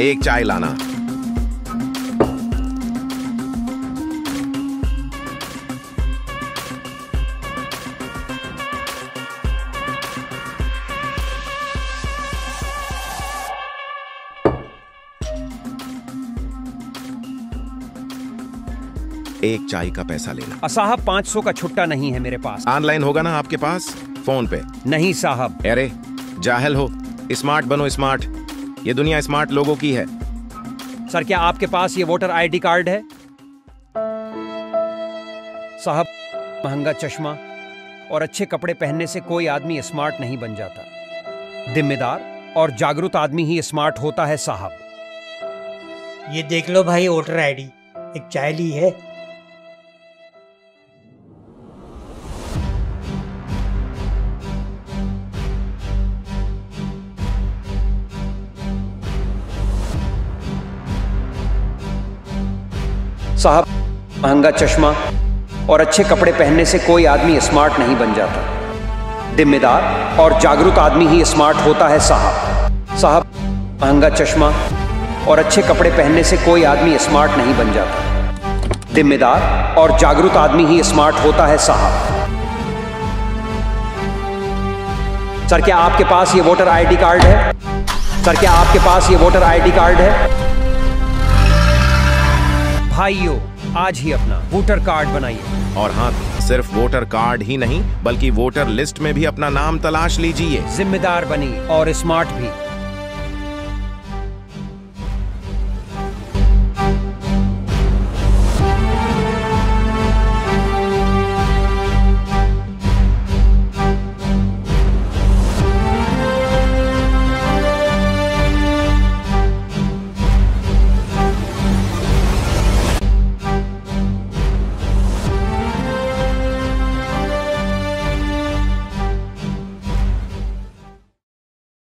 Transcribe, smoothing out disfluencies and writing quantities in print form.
एक चाय लाना। एक चाय का पैसा लेना। साहब 500 का छुट्टा नहीं है मेरे पास। ऑनलाइन होगा ना आपके पास? फोन पे? नहीं साहब। अरे जाहिल हो, स्मार्ट बनो स्मार्ट। ये दुनिया स्मार्ट लोगों की है। सर क्या आपके पास ये वोटर आईडी कार्ड है? साहब महंगा चश्मा और अच्छे कपड़े पहनने से कोई आदमी स्मार्ट नहीं बन जाता। जिम्मेदार और जागरूक आदमी ही स्मार्ट होता है साहब। ये देख लो भाई वोटर आईडी, एक चाय ली है। साहब महंगा चश्मा और अच्छे कपड़े पहनने से कोई आदमी स्मार्ट नहीं बन जाता। जिम्मेदार और जागरूक आदमी ही स्मार्ट होता है साहब। साहब महंगा चश्मा और अच्छे कपड़े पहनने से कोई आदमी स्मार्ट नहीं बन जाता। जिम्मेदार और जागरूक आदमी ही स्मार्ट होता है साहब। सर क्या आपके पास ये वोटर आईडी कार्ड है? सर क्या आपके पास ये वोटर आईडी कार्ड है? भाइयों आज ही अपना वोटर कार्ड बनाइए। और हाँ, सिर्फ वोटर कार्ड ही नहीं बल्कि वोटर लिस्ट में भी अपना नाम तलाश लीजिए। जिम्मेदार बनिए और स्मार्ट भी।